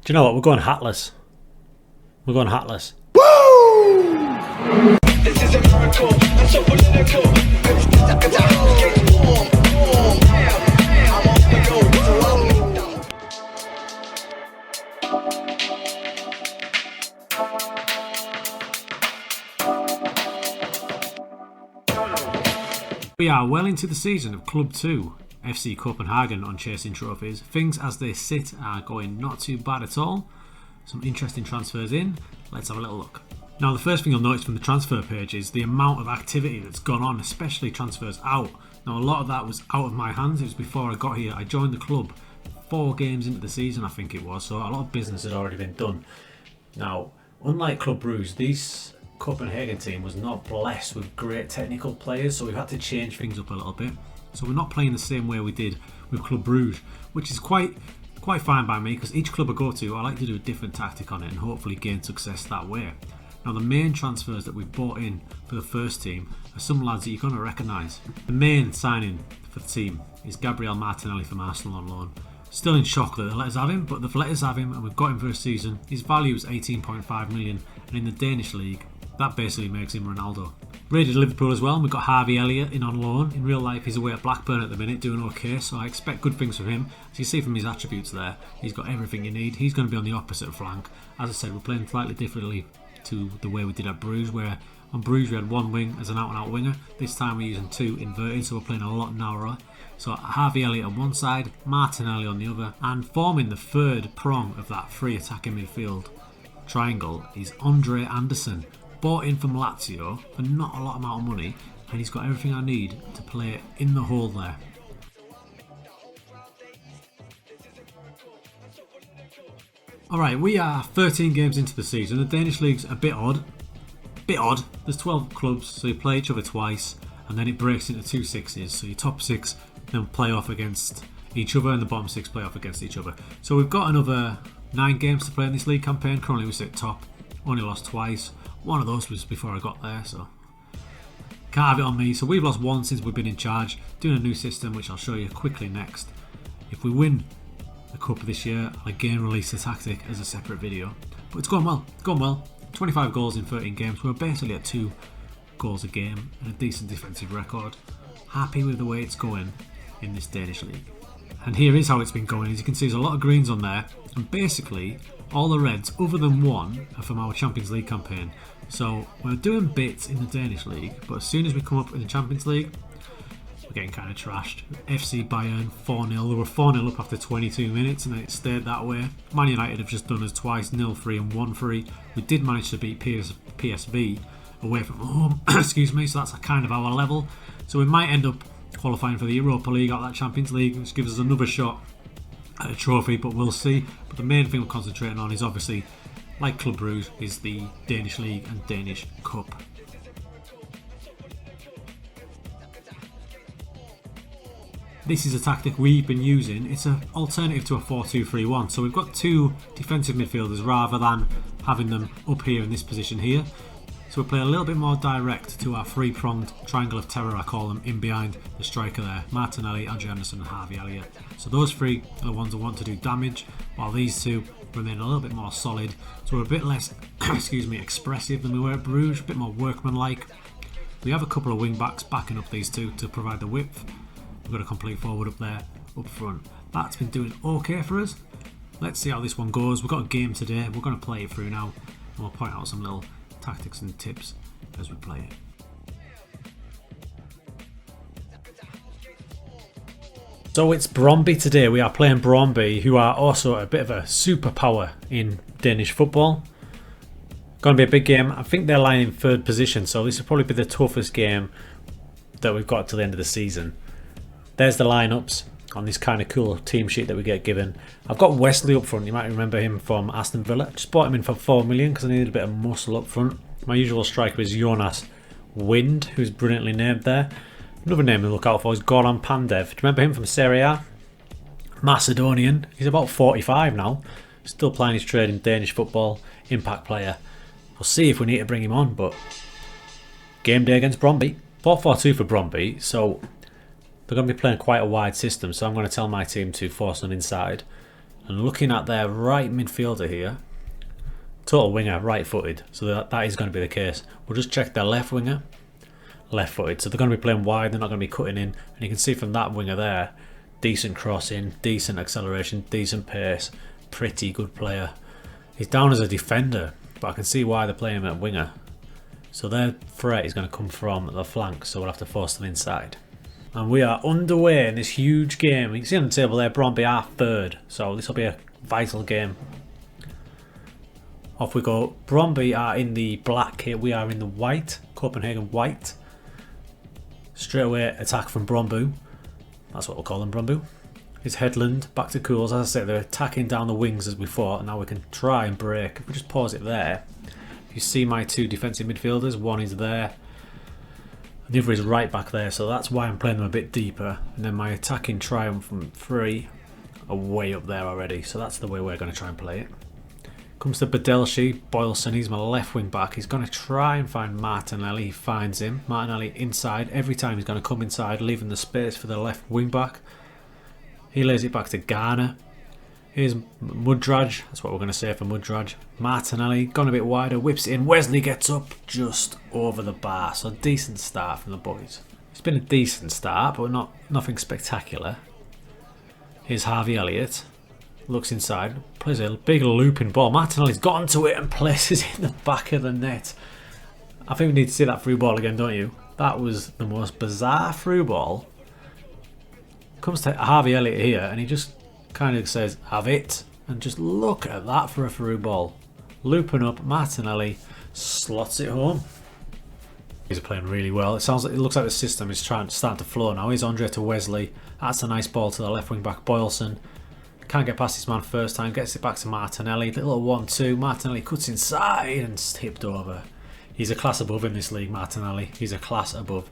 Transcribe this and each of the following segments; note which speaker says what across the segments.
Speaker 1: Do you know what? We're going hatless. We're going hatless.
Speaker 2: Woo! This is a miracle. I'm so political. I'm off the go.
Speaker 1: We are well into the season of Club 2, FC Copenhagen on chasing trophies. Things as they sit are going not too bad at all. Some interesting transfers in. Let's have a little look. Now the first thing you'll notice from the transfer page is the amount of activity that's gone on, especially transfers out. Now a lot of that was out of my hands. It was before I got here. I joined the club 4 games into the season, I think it was, so a lot of business had already been done. Now, unlike Club Brugge, this Copenhagen team was not blessed with great technical players, so we've had to change things up a little bit. So we're not playing the same way we did with Club Brugge, which is quite fine by me, because each club I go to, I like to do a different tactic on it and hopefully gain success that way. Now the main transfers that we've bought in for the first team are some lads that you're going to recognise. The main signing for the team is Gabriel Martinelli from Arsenal on loan. Still in shock that they let us have him, but they've let us have him and we've got him for a season. His value is 18.5 million, and in the Danish league, that basically makes him Ronaldo. Raided Liverpool as well, and we've got Harvey Elliott in on loan. In real life, he's away at Blackburn at the minute, doing okay, so I expect good things from him. As you see from his attributes there, he's got everything you need. He's going to be on the opposite flank. As I said, we're playing slightly differently to the way we did at Bruges, where on Bruges we had one wing as an out-and-out winger. This time we're using 2 inverted, so we're playing a lot narrower. So Harvey Elliott on one side, Martinelli on the other, and forming the third prong of that free attacking midfield triangle is Andre Anderson. Bought in from Lazio for not a lot amount of money, and he's got everything I need to play in the hole there. Alright, we are 13 games into the season. The Danish league's a bit odd. There's 12 clubs, so you play each other twice, and then it breaks into 2 sixes. So your top 6 then play off against each other, and the bottom 6 play off against each other. So we've got another 9 games to play in this league campaign. Currently we sit top. Only lost twice. One of those was before I got there, so can't have it on me. So we've lost 1 since we've been in charge. Doing a new system, which I'll show you quickly next. If we win the cup this year, I'll again release the tactic as a separate video. But it's going well. 25 goals in 13 games. We're basically at 2 goals a game and a decent defensive record. Happy with the way it's going in this Danish league. And here is how it's been going. As you can see, there's a lot of greens on there, and basically all the reds other than 1 are from our Champions League campaign. So we're doing bits in the Danish league, but as soon as we come up in the Champions League, we're getting kind of trashed. FC Bayern 4-0. They were 4-0 up after 22 minutes and it stayed that way. Man United have just done us twice, 0-3 and 1-3. We did manage to beat PSV away from home, excuse me, so that's kind of our level. So we might end up qualifying for the Europa League out of that Champions League, which gives us another shot at a trophy, but we'll see. But the main thing we're concentrating on is obviously, like Club Brugge, is the Danish League and Danish Cup. This is a tactic we've been using. It's an alternative to a 4-2-3-1. So we've got 2 defensive midfielders rather than having them up here in this position here. So we play a little bit more direct to our 3-pronged triangle of terror, I call them, in behind the striker there. Martinelli, Andre Anderson and Harvey Elliott. So those 3 are the ones that want to do damage, while these 2 remain a little bit more solid. So we're a bit less expressive than we were at Bruges, a bit more workmanlike. We have a couple of wing backs backing up these 2 to provide the width. We've got a complete forward up there, up front. That's been doing okay for us. Let's see how this one goes. We've got a game today. We're going to play it through now. And we'll point out some little tactics and tips as we play it. So it's Brøndby today. We are playing Brøndby, who are also a bit of a superpower in Danish football. Going to be a big game. I think they're lying in 3rd position, so this will probably be the toughest game that we've got till the end of the season. There's the lineups on this kind of cool team sheet that we get given. I've got Wesley up front. You might remember him from Aston Villa. Just bought him in for 4 million because I needed a bit of muscle up front. My usual striker is Jonas Wind, who's brilliantly named there. Another name to look out for is Goran Pandev. Do you remember him from Serie A? Macedonian. He's about 45 now. Still playing his trade in Danish football. Impact player. We'll see if we need to bring him on, but game day against Brøndby. 4-4-2 for Brøndby, so they're going to be playing quite a wide system, so I'm going to tell my team to force on inside And looking at their right midfielder here, total winger, right-footed, so that is going to be the case. We'll just check their left winger, left-footed, so they're going to be playing wide, they're not going to be cutting in. And you can see from that winger there, decent crossing, decent acceleration, decent pace, pretty good player. He's down as a defender, but I can see why they're playing him at winger. So their threat is going to come from the flank, so we'll have to force them inside. And we are underway in this huge game. You can see on the table there, Bromby are third, so this will be a vital game. Off we go. Bromby are in the black here, we are in the white, Copenhagen white. Straight away attack from Bromby. That's what we'll call them, Bromby. It's Headland, back to Cools. As I say, they're attacking down the wings as we thought, and now we can try and break. If we just pause it there, you see my two defensive midfielders, one is there, and the other is right back there, so that's why I'm playing them a bit deeper. And then my attacking triumph from 3 are way up there already, so that's the way we're going to try and play it. Comes to Badelshi, Boylston, he's my left wing back. He's going to try and find Martinelli. He finds him. Martinelli inside. Every time he's going to come inside, leaving the space for the left wing back. He lays it back to Garner. Here's Mudraj. That's what we're going to say for Mudraj. Martinelli, gone a bit wider, whips it in. Wesley gets up just over the bar. So decent start from the boys. It's been a decent start, but nothing spectacular. Here's Harvey Elliott. Looks inside, plays a big looping ball. Martinelli's got onto it and places it in the back of the net. I think we need to see that through ball again, don't you? That was the most bizarre through ball. Comes to Harvey Elliott here and he just kind of says, have it. And just look at that for a through ball. Looping up, Martinelli slots it home. He's playing really well. It looks like the system is starting to flow now. Here's Andre to Wesley. That's a nice ball to the left wing back, Boylston. Can't get past his man first time, gets it back to Martinelli. Little 1-2, Martinelli cuts inside and tipped over. He's a class above in this league, Martinelli. He's a class above.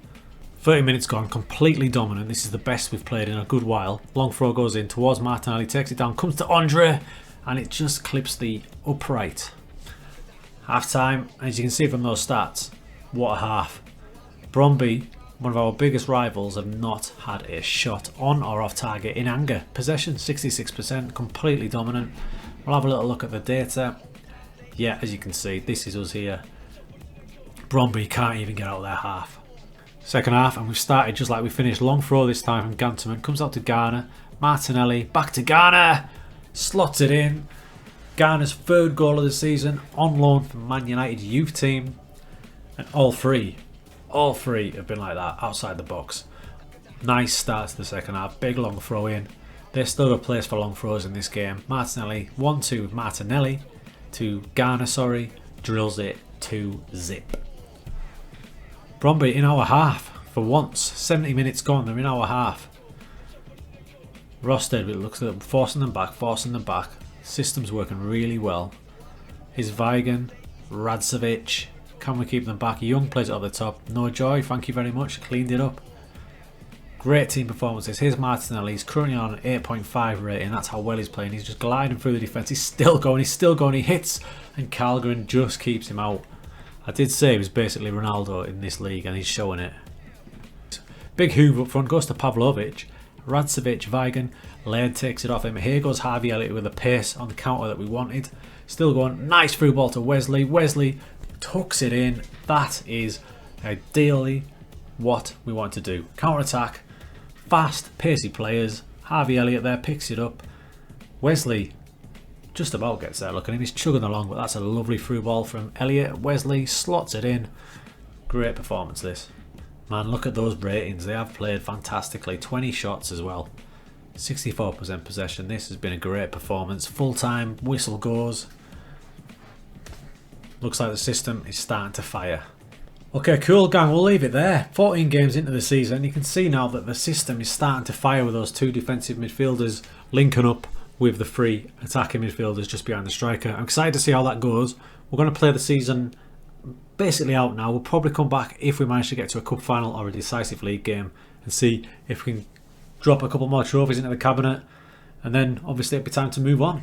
Speaker 1: 30 minutes gone, completely dominant. This is the best we've played in a good while. Long throw goes in towards Martinelli, takes it down, comes to Andre, and it just clips the upright. Half time, as you can see from those stats, what a half. Bromby, one of our biggest rivals, have not had a shot on or off target in anger. Possession 66%, completely dominant. We'll have a little look at the data. Yeah, as you can see, this is us here. Bromby can't even get out of their half. Second half, and we've started just like we finished. Long throw this time from Ganterman, comes out to Garner. Martinelli, back to Garner, slots it in. Garner's third goal of the season, on loan from Man United youth team. And all three have been like that, outside the box. Nice start to the second half, big long throw in. There's still a place for long throws in this game. Martinelli, 1-2 with Martinelli to Garner, drills it to zip. Bromby in our half, for once. 70 minutes gone, they're in our half. Rosted, it looks like forcing them back. System's working really well. Here's Vigan, Radzovic. Can we keep them back? Young plays it up the top. No joy, thank you very much. Cleaned it up. Great team performances. Here's Martinelli. He's currently on an 8.5 rating. That's how well he's playing. He's just gliding through the defence. He's still going. He hits. And Calgren just keeps him out. I did say he was basically Ronaldo in this league, and he's showing it. Big hoove up front. Goes to Pavlovic. Radzovic, Vigan. Laird takes it off him. Here goes Harvey Elliott with a pace on the counter that we wanted. Still going. Nice through ball to Wesley. Wesley tucks it in. That is ideally what we want to do. Counter attack, fast, pacey players. Harvey Elliott there picks it up. Wesley just about gets there. Look at him, he's chugging along, but that's a lovely through ball from Elliott. Wesley slots it in. Great performance this. Man, look at those ratings. They have played fantastically. 20 shots as well. 64% possession. This has been a great performance. Full time, whistle goes. Looks like the system is starting to fire. Okay, cool gang, we'll leave it there. 14 games into the season, you can see now that the system is starting to fire with those two defensive midfielders linking up with the three attacking midfielders just behind the striker. I'm excited to see how that goes. We're going to play the season basically out now. We'll probably come back if we manage to get to a cup final or a decisive league game and see if we can drop a couple more trophies into the cabinet, and then obviously it'll be time to move on.